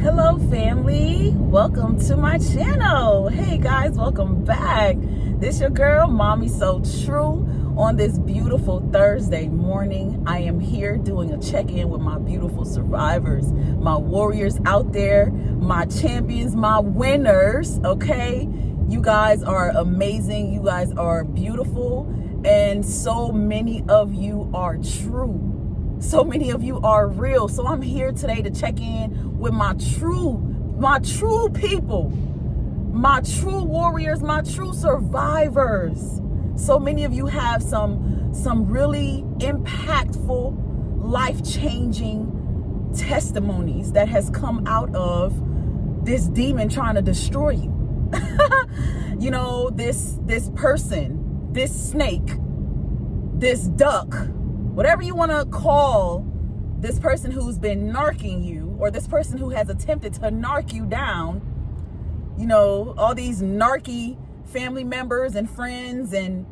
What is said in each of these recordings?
Hello family, welcome to my channel. Hey guys, welcome back. This your girl Mommy So True. On this beautiful Thursday morning, I am here doing a check-in with my beautiful survivors, my warriors out there, my champions, my winners. Okay, you guys are amazing, you guys are beautiful, and so many of you are true. So many of you are real. So I'm here today to check in with my true people, my true warriors, my true survivors. So many of you have some really impactful, life-changing testimonies that has come out of this demon trying to destroy you. You know, this person, this snake, this duck, whatever you want to call this person who's been narking you, or this person who has attempted to narc you down. You know, all these narky family members and friends and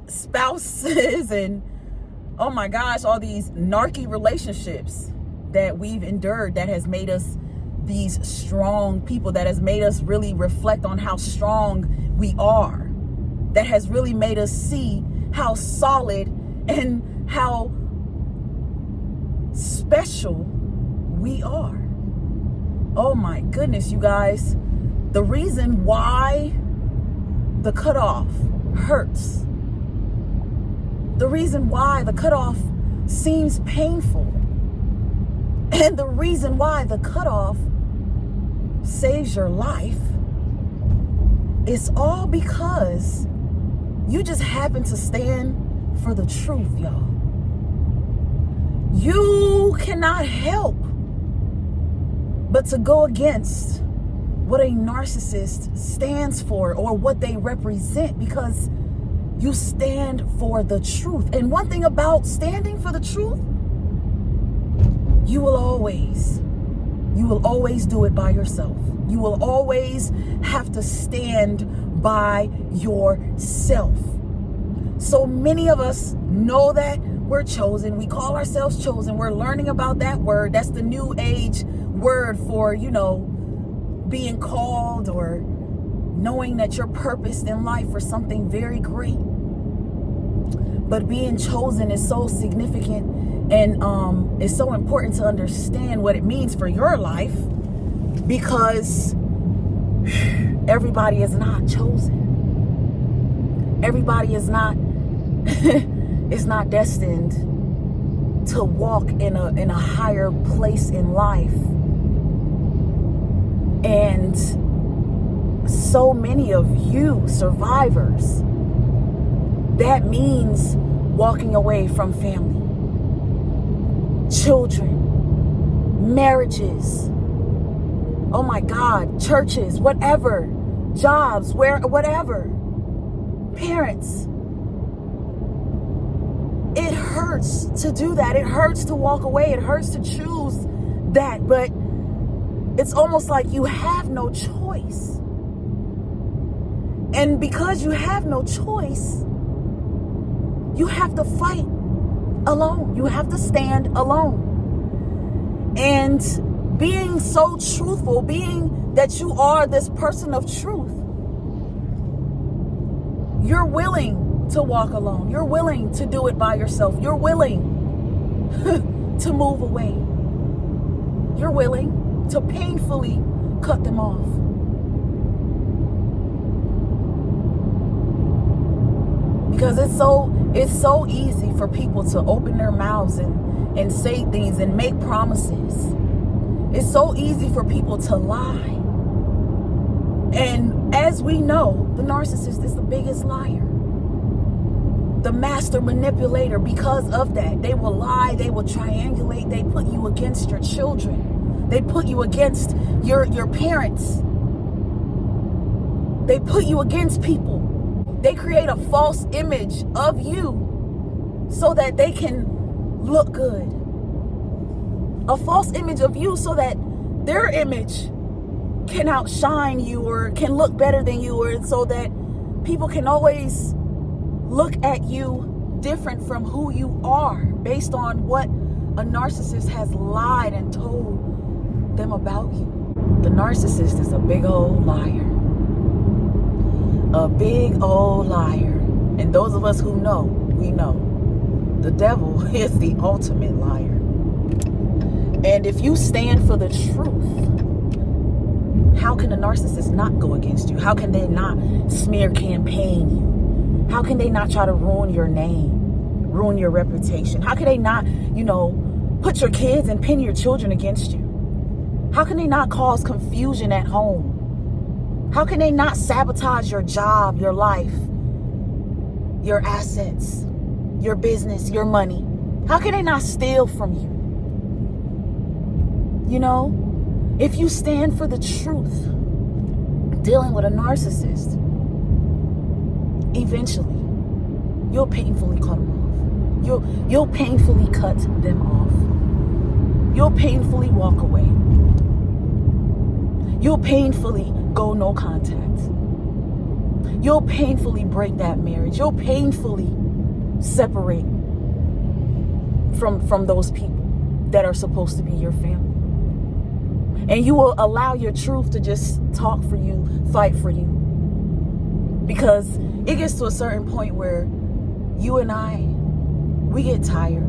spouses and, oh my gosh, all these narky relationships that we've endured that has made us these strong people, that has made us really reflect on how strong we are, that has really made us see how solid and how special we are. Oh my goodness, you guys. The reason why the cutoff hurts, the reason why the cutoff seems painful, and the reason why the cutoff saves your life is all because you just happen to stand for the truth, y'all. You cannot help but to go against what a narcissist stands for or what they represent, because you stand for the truth. And one thing about standing for the truth, you will always do it by yourself. You will always have to stand by yourself. So many of us know that we're chosen. We call ourselves chosen. We're learning about that word. That's the new age word for, you know, being called or knowing that you're purposed in life for something very great. But being chosen is so significant, and it's so important to understand what it means for your life, because everybody is not chosen. Everybody is not is not destined to walk in a higher place in life. And so many of you survivors, that means walking away from family, children, marriages, oh my God, churches, whatever, jobs, whatever, parents. It hurts to do that. It hurts to walk away. It hurts to choose that. But it's almost like you have no choice. And because you have no choice, you have to fight alone. You have to stand alone. And being so truthful, being that you are this person of truth, you're willing to walk alone. You're willing to do it by yourself. You're willing to move away. You're willing to painfully cut them off. Because it's so easy for people to open their mouths and say things and make promises. It's so easy for people to lie. And as we know, the narcissist is the biggest liar, the master manipulator. Because of that, they will lie, they will triangulate, they put you against your children, they put you against your parents, they put you against people. They create a false image of you so that they can look good. A false image of you so that their image can outshine you or can look better than you, or so that people can always look at you different from who you are based on what a narcissist has lied and told them about you. The narcissist is a big old liar. A big old liar. And those of us who know, we know. The devil is the ultimate liar. And if you stand for the truth, how can a narcissist not go against you? How can they not smear campaign you? How can they not try to ruin your name, ruin your reputation? How can they not, put your kids and pin your children against you? How can they not cause confusion at home? How can they not sabotage your job, your life, your assets, your business, your money? How can they not steal from you? If you stand for the truth, dealing with a narcissist, eventually you'll painfully cut them off. You'll painfully cut them off. You'll painfully walk away. You'll painfully go no contact. You'll painfully break that marriage. You'll painfully separate from those people that are supposed to be your family. And you will allow your truth to just talk for you, fight for you. Because it gets to a certain point where you and I, we get tired.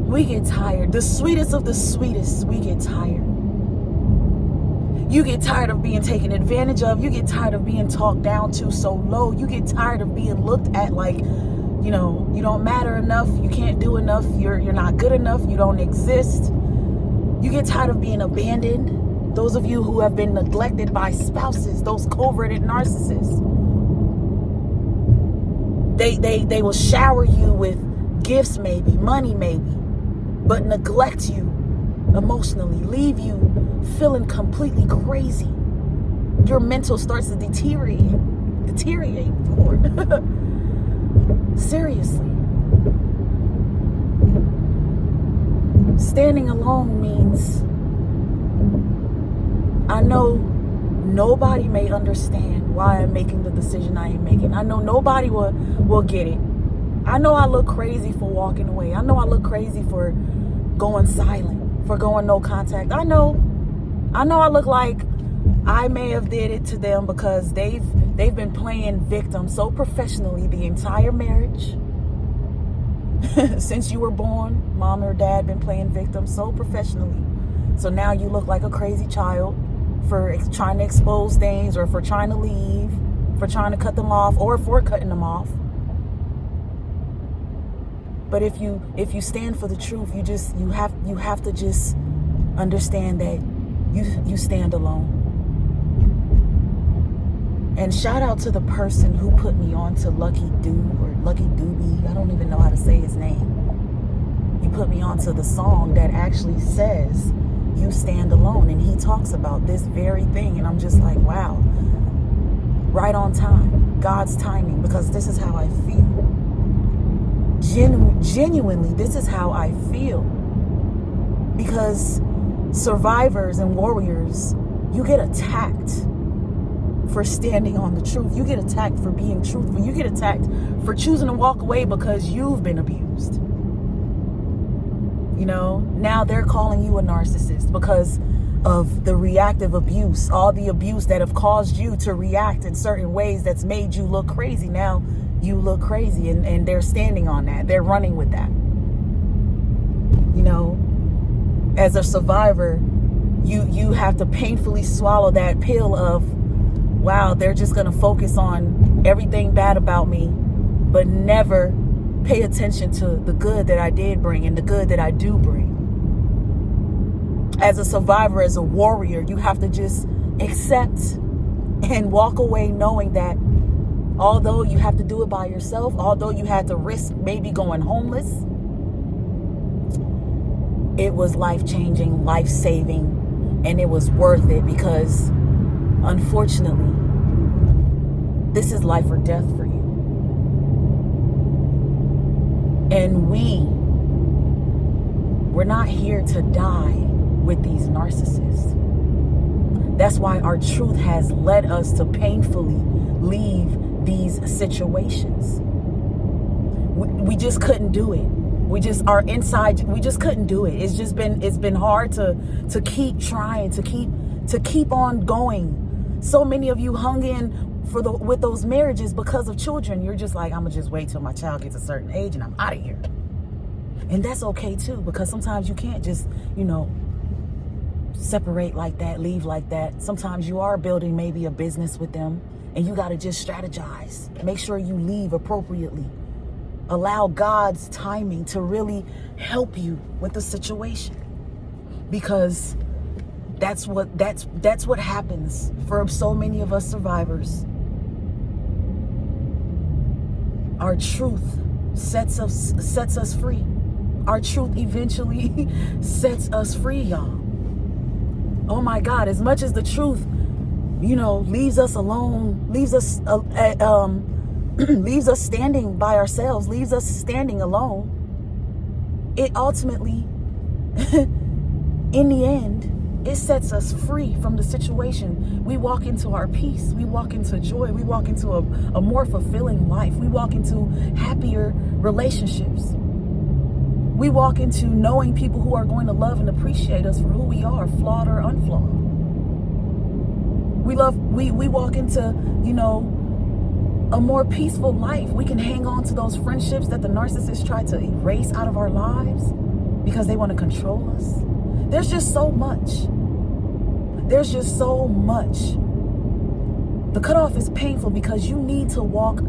We get tired. The sweetest of the sweetest, we get tired. You get tired of being taken advantage of. You get tired of being talked down to so low. You get tired of being looked at like, you don't matter enough. You can't do enough. You're not good enough. You don't exist. You get tired of being abandoned. Those of you who have been neglected by spouses, those coverted narcissists. They will shower you with gifts maybe, money maybe, but neglect you emotionally, leave you feeling completely crazy. Your mental starts to deteriorate, Lord. Seriously. Standing alone means, I know nobody may understand why I'm making the decision I am making. I know nobody will get it. I know I look crazy for walking away. I know I look crazy for going silent, for going no contact. I know I look like I may have did it to them because they've been playing victim so professionally the entire marriage. Since you were born, mom or dad been playing victim so professionally. So now you look like a crazy child for trying to expose things, or for trying to leave, for trying to cut them off, or for cutting them off. But if you stand for the truth, you have to just understand that you stand alone. And shout out to the person who put me on to Lucky Dube or Lucky Doobie. I don't even know how to say his name. He put me on to the song that actually says, "You stand alone." And he talks about this very thing. And I'm just like, wow. Right on time. God's timing. Because this is how I feel. Genuinely, this is how I feel. Because survivors and warriors, you get attacked for standing on the truth. You get attacked for being truthful. You get attacked for choosing to walk away because you've been abused. Now they're calling you a narcissist because of the reactive abuse, all the abuse that have caused you to react in certain ways that's made you look crazy. Now you look crazy, and they're standing on that. They're running with that. As a survivor, you have to painfully swallow that pill of, wow, they're just going to focus on everything bad about me, but never pay attention to the good that I did bring and the good that I do bring. As a survivor, as a warrior, you have to just accept and walk away knowing that although you have to do it by yourself, although you had to risk maybe going homeless, it was life-changing, life-saving, and it was worth it because unfortunately, this is life or death for you. And we're not here to die with these narcissists. That's why our truth has led us to painfully leave these situations. We just couldn't do it. We just are inside. We just couldn't do it. It's been hard to keep trying, to keep on going. So many of you hung in with those marriages because of children. You're just like, I'm gonna just wait till my child gets a certain age and I'm out of here. And that's okay too, because sometimes you can't just, separate like that, leave like that. Sometimes you are building maybe a business with them and you got to just strategize. Make sure you leave appropriately. Allow God's timing to really help you with the situation, because that's what happens for so many of us survivors. Our truth sets us free. Our truth eventually sets us free, y'all. Oh my God, as much as the truth, leaves us alone, leaves us leaves us standing by ourselves, leaves us standing alone, it ultimately, in the end, it sets us free from the situation. We walk into our peace. We walk into joy. We walk into a more fulfilling life. We walk into happier relationships. We walk into knowing people who are going to love and appreciate us for who we are, flawed or unflawed. We walk into, a more peaceful life. We can hang on to those friendships that the narcissist tried to erase out of our lives because they want to control us. There's just so much. There's just so much. The cutoff is painful because you need to walk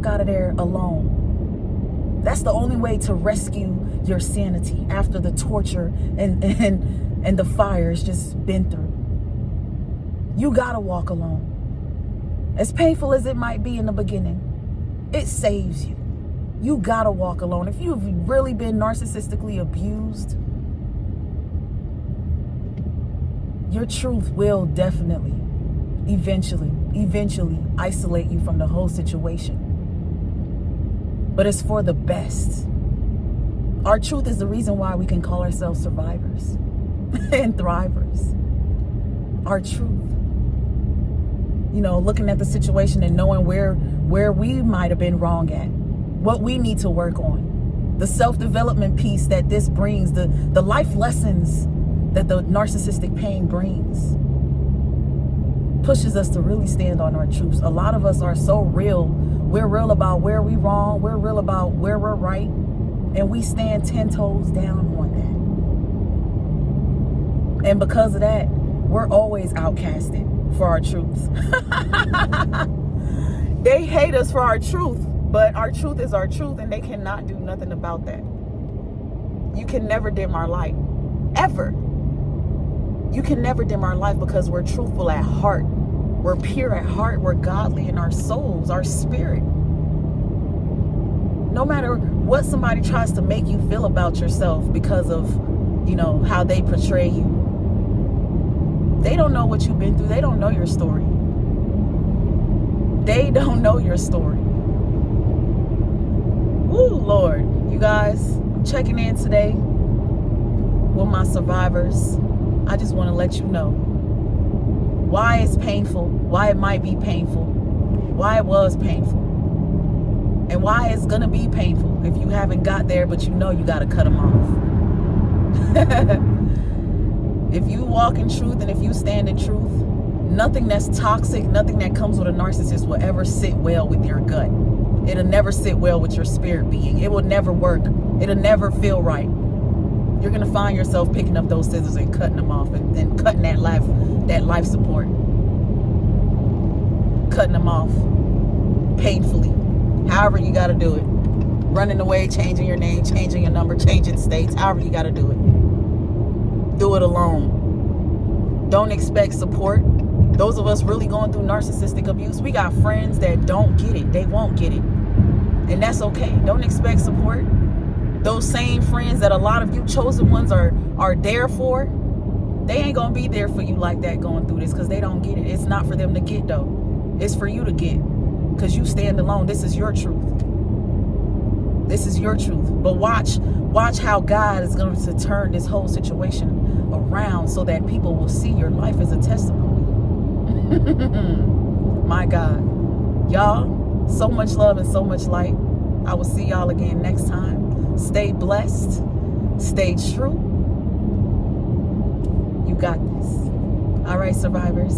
out of there alone. That's the only way to rescue your sanity after the torture and the fire has just been through. You gotta walk alone. As painful as it might be in the beginning, it saves you. You gotta walk alone. If you've really been narcissistically abused, your truth will definitely, eventually isolate you from the whole situation. But it's for the best. Our truth is the reason why we can call ourselves survivors and thrivers. Our truth. Looking at the situation and knowing where we might have been wrong at, what we need to work on, the self-development piece that this brings, the life lessons that the narcissistic pain brings, pushes us to really stand on our truths. A lot of us are so real. We're real about where we're wrong. We're real about where we're right. And we stand 10 toes down on that. And because of that, we're always outcasted for our truths. They hate us for our truth, but our truth is our truth, and they cannot do nothing about that. You can never dim our light, ever. You can never dim our light because we're truthful at heart. We're pure at heart. We're godly in our souls, our spirit. No matter what somebody tries to make you feel about yourself because of, how they portray you. They don't know what you've been through. They don't know your story. They don't know your story. Woo, Lord. You guys, I'm checking in today with my survivors. I just want to let you know why it's painful, why it might be painful, why it was painful, and why it's going to be painful if you haven't got there, but you got to cut them off. If you walk in truth and if you stand in truth, nothing that's toxic, nothing that comes with a narcissist will ever sit well with your gut. It'll never sit well with your spirit being. It will never work. It'll never feel right. You're going to find yourself picking up those scissors and cutting them off and cutting that life support. Cutting them off painfully. However you got to do it. Running away, changing your name, changing your number, changing states, however you got to do it. Do it alone. Don't expect support. Those of us really going through narcissistic abuse, we got friends that don't get it. They won't get it. And that's okay. Don't expect support. Those same friends that a lot of you chosen ones are there for, they ain't going to be there for you like that going through this because they don't get it. It's not for them to get, though. It's for you to get because you stand alone. This is your truth. This is your truth. But watch how God is going to turn this whole situation around so that people will see your life as a testimony. My God. Y'all, so much love and so much light. I will see y'all again next time. Stay blessed. Stay true. You got this. All right, survivors.